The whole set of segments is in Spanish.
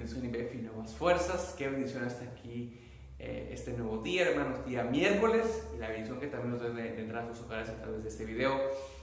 Bendición IBF y Nuevas Fuerzas. Qué bendición hasta aquí este nuevo día, hermanos, día miércoles, y la bendición que también nos da de entrar a sus hogares a través de este video.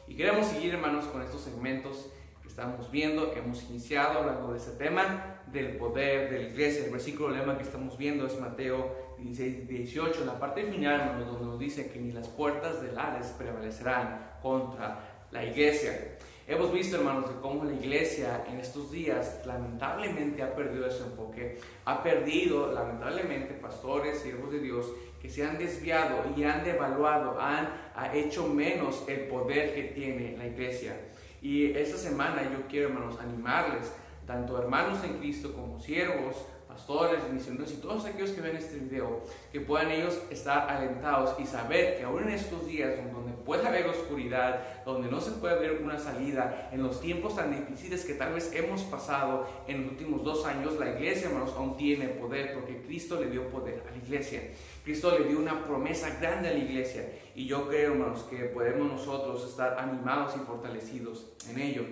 Y queremos seguir, hermanos, con estos segmentos que estamos viendo. Hemos iniciado hablando de este tema del poder de la iglesia. El versículo lema que estamos viendo es Mateo 16-18, en la parte final, hermanos, donde nos dice que ni las puertas del Hades prevalecerán contra la iglesia. Hemos visto, hermanos, de cómo la iglesia en estos días lamentablemente ha perdido ese enfoque, ha perdido lamentablemente pastores, siervos de Dios que se han desviado y han devaluado, han hecho menos el poder que tiene la iglesia. Y esta semana yo quiero, hermanos, animarles, tanto hermanos en Cristo como siervos, pastores, misioneros y todos aquellos que ven este video, que puedan ellos estar alentados y saber que aún en estos días donde puede haber oscuridad, donde no se puede ver una salida, en los tiempos tan difíciles que tal vez hemos pasado en los últimos 2 años, la iglesia, hermanos, aún tiene poder, porque Cristo le dio poder a la iglesia. Cristo le dio una promesa grande a la iglesia, y yo creo, hermanos, que podemos nosotros estar animados y fortalecidos en ello.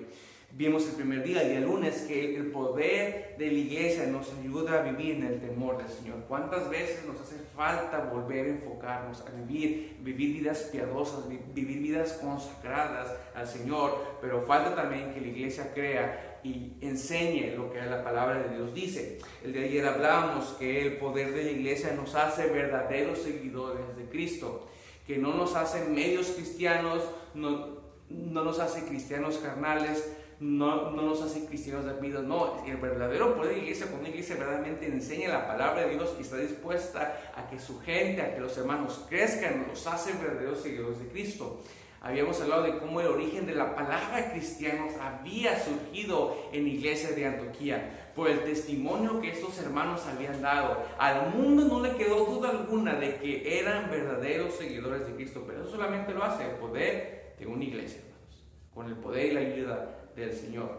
Vimos el primer día, el día lunes, que el poder de la iglesia nos ayuda a vivir en el temor del Señor. ¿Cuántas veces nos hace falta volver a enfocarnos a vivir vidas piadosas, vivir vidas consagradas al Señor? Pero falta también que la iglesia crea y enseñe lo que la palabra de Dios dice. El día de ayer hablábamos que el poder de la iglesia nos hace verdaderos seguidores de Cristo, que no nos hace medios cristianos, no nos hace cristianos carnales, no nos hace cristianos de vida. No, el verdadero poder de la iglesia, cuando una iglesia verdaderamente enseña la palabra de Dios y está dispuesta a que su gente, a que los hermanos crezcan, los hace verdaderos seguidores de Cristo. Habíamos hablado de cómo el origen de la palabra cristianos había surgido en la iglesia de Antioquía por el testimonio que estos hermanos habían dado. Al mundo no le quedó duda alguna de que eran verdaderos seguidores de Cristo, pero eso solamente lo hace el poder de una iglesia, hermanos, con el poder y la ayuda del Señor.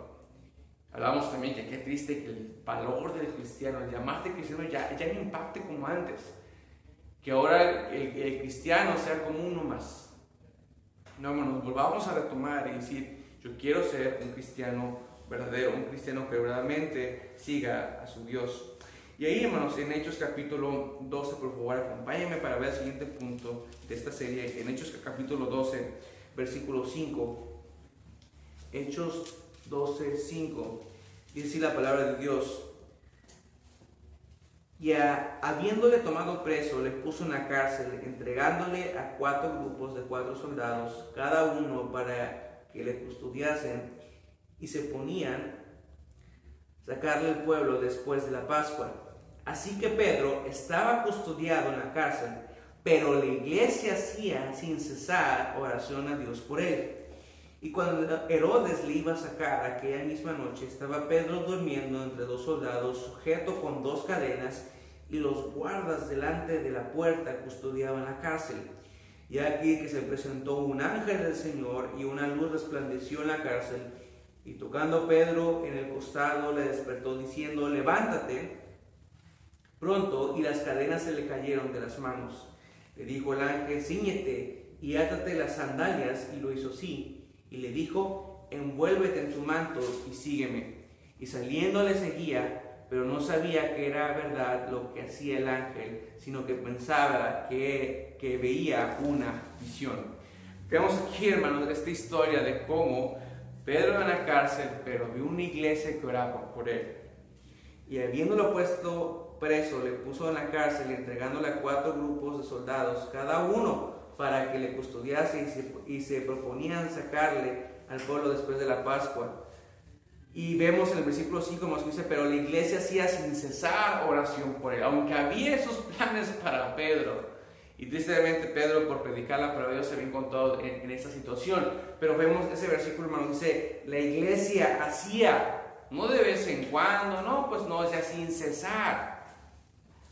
Hablamos también que qué triste que el valor del cristiano, el llamarte cristiano ya no impacte como antes, que ahora el cristiano sea como uno más. No, hermanos, volvamos a retomar y decir: yo quiero ser un cristiano verdadero, un cristiano que verdaderamente siga a su Dios. Y ahí, hermanos, en Hechos capítulo 12, por favor, acompáñenme para ver el siguiente punto de esta serie. En Hechos capítulo 12, versículo 5. Hechos 12, 5. Dice así la palabra de Dios: y habiéndole tomado preso, le puso en la cárcel, entregándole a 4 grupos de 4 soldados, cada uno para que le custodiasen, y se ponían a sacarle el pueblo después de la Pascua. Así que Pedro estaba custodiado en la cárcel, pero la iglesia hacía sin cesar oración a Dios por él. Y cuando Herodes le iba a sacar aquella misma noche, estaba Pedro durmiendo entre 2 soldados, sujeto con 2 cadenas, y los guardas delante de la puerta custodiaban la cárcel. Y aquí que se presentó un ángel del Señor, y una luz resplandeció en la cárcel, y tocando a Pedro en el costado le despertó diciendo: levántate pronto, y las cadenas se le cayeron de las manos. Le dijo el ángel: cíñete y átate las sandalias, y lo hizo así. Y le dijo: envuélvete en tu manto y sígueme. Y saliendo le seguía, pero no sabía que era verdad lo que hacía el ángel, sino que pensaba que veía una visión. Veamos aquí, hermanos, esta historia de cómo Pedro en la cárcel, pero vio una iglesia que oraba por él. Y habiéndolo puesto preso, le puso en la cárcel, entregándole a 4 grupos de soldados, cada uno para que le custodiase, y se proponían sacarle al pueblo después de la Pascua. Y vemos en el versículo 5 más que dice: pero la iglesia hacía sin cesar oración por él, aunque había esos planes para Pedro. Y tristemente Pedro, por predicar la palabra de Dios, se había encontrado en esta situación. Pero vemos ese versículo, hermano, dice: la iglesia hacía, no de vez en cuando, no, pues no, decía sin cesar.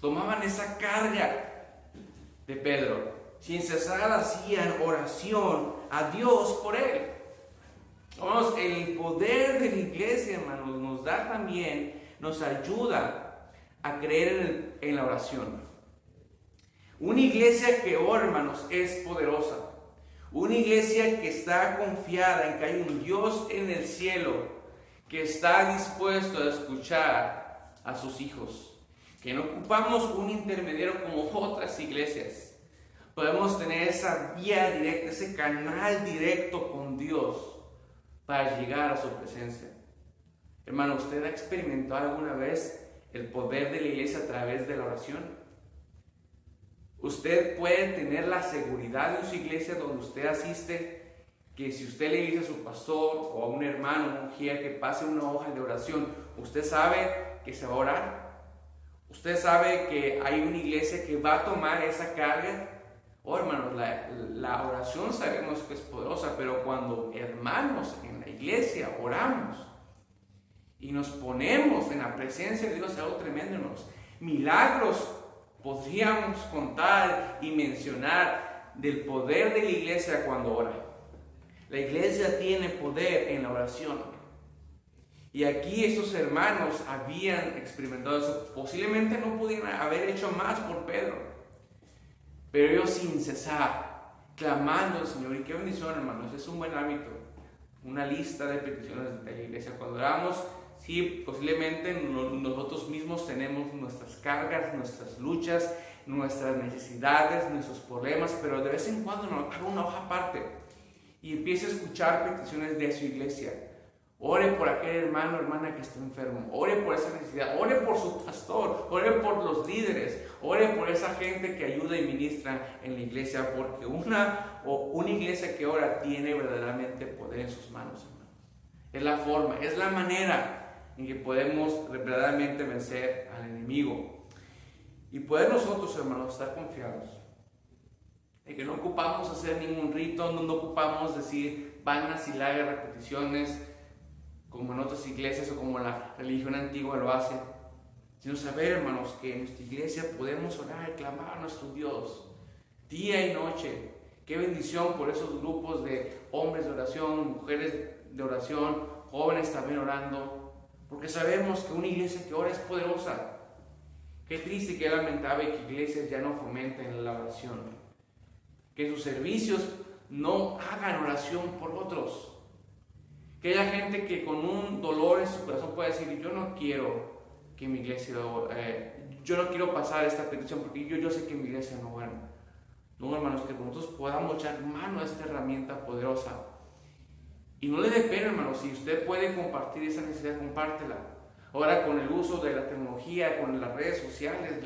Tomaban esa carga de Pedro. Sin cesar hacían oración a Dios por él. Hermanos, el poder de la iglesia, hermanos, nos da también, nos ayuda a creer en la oración. Una iglesia que ora, hermanos, es poderosa. Una iglesia que está confiada en que hay un Dios en el cielo que está dispuesto a escuchar a sus hijos, que no ocupamos un intermediario como otras iglesias. Podemos tener esa vía directa, ese canal directo con Dios para llegar a su presencia. Hermano, ¿usted ha experimentado alguna vez el poder de la iglesia a través de la oración? Usted puede tener la seguridad en su iglesia donde usted asiste, que si usted le dice a su pastor o a un hermano, una mujer, que pase una hoja de oración, usted sabe que se va a orar. Usted sabe que hay una iglesia que va a tomar esa carga. Oh, hermanos, la oración sabemos que es poderosa, pero cuando hermanos en la iglesia oramos y nos ponemos en la presencia de Dios, es algo tremendo, hermanos. Milagros podríamos contar y mencionar del poder de la iglesia cuando ora. La iglesia tiene poder en la oración. Y aquí estos hermanos habían experimentado eso. Posiblemente no pudieran haber hecho más por Pedro, pero ellos sin cesar, clamando al Señor. Y qué bendición, hermanos, es un buen hábito. Una lista de peticiones de la iglesia. Cuando oramos, sí, posiblemente nosotros mismos tenemos nuestras cargas, nuestras luchas, nuestras necesidades, nuestros problemas, pero de vez en cuando nos haga una hoja aparte y empiece a escuchar peticiones de su iglesia. Ore por aquel hermano o hermana que está enfermo. Ore por esa necesidad. Ore por su pastor. Ore por los líderes. Ore por esa gente que ayuda y ministra en la iglesia. Porque una iglesia que ora tiene verdaderamente poder en sus manos, hermanos. Es la forma, es la manera en que podemos verdaderamente vencer al enemigo. Y poder nosotros, hermanos, estar confiados en que no ocupamos hacer ningún rito, no ocupamos decir vanas y largas repeticiones como en otras iglesias o como la religión antigua lo hace, sino saber, hermanos, que en nuestra iglesia podemos orar y clamar a nuestro Dios día y noche. Qué bendición por esos grupos de hombres de oración, mujeres de oración, jóvenes también orando, porque sabemos que una iglesia que ora es poderosa. Qué triste y qué lamentable que iglesias ya no fomenten la oración, que sus servicios no hagan oración por otros. Que haya gente que con un dolor en su corazón pueda decir: yo no quiero que mi iglesia, yo no quiero pasar esta petición porque yo sé que mi iglesia no ora. No, hermanos, que nosotros podamos echar mano a esta herramienta poderosa. Y no le dé pena, hermanos, si usted puede compartir esa necesidad, compártela. Ahora, con el uso de la tecnología, con las redes sociales,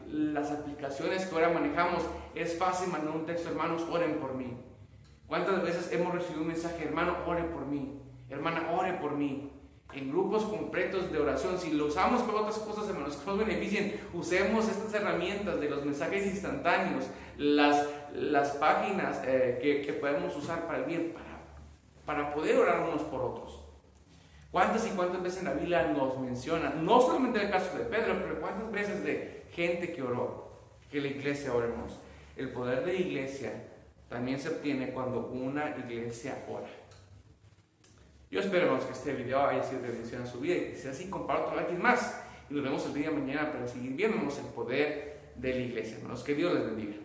las aplicaciones que ahora manejamos, es fácil mandar un texto: hermanos, oren por mí. ¿Cuántas veces hemos recibido un mensaje: hermano, ore por mí, hermana, ore por mí? En grupos completos de oración. Si lo usamos para otras cosas, hermanos, que nos beneficien, usemos estas herramientas de los mensajes instantáneos, las páginas que podemos usar para el bien, para poder orar unos por otros. ¿Cuántas y cuántas veces en la Biblia nos menciona, no solamente el caso de Pedro, pero cuántas veces de gente que oró, que la iglesia oremos? El poder de la iglesia también se obtiene cuando una iglesia ora. Yo espero, hermanos, que este video haya sido de bendición a su vida, y que sea así, compártelo a alguien más. Y nos vemos el día de mañana para seguir viendo el poder de la iglesia, hermanos. Que Dios les bendiga.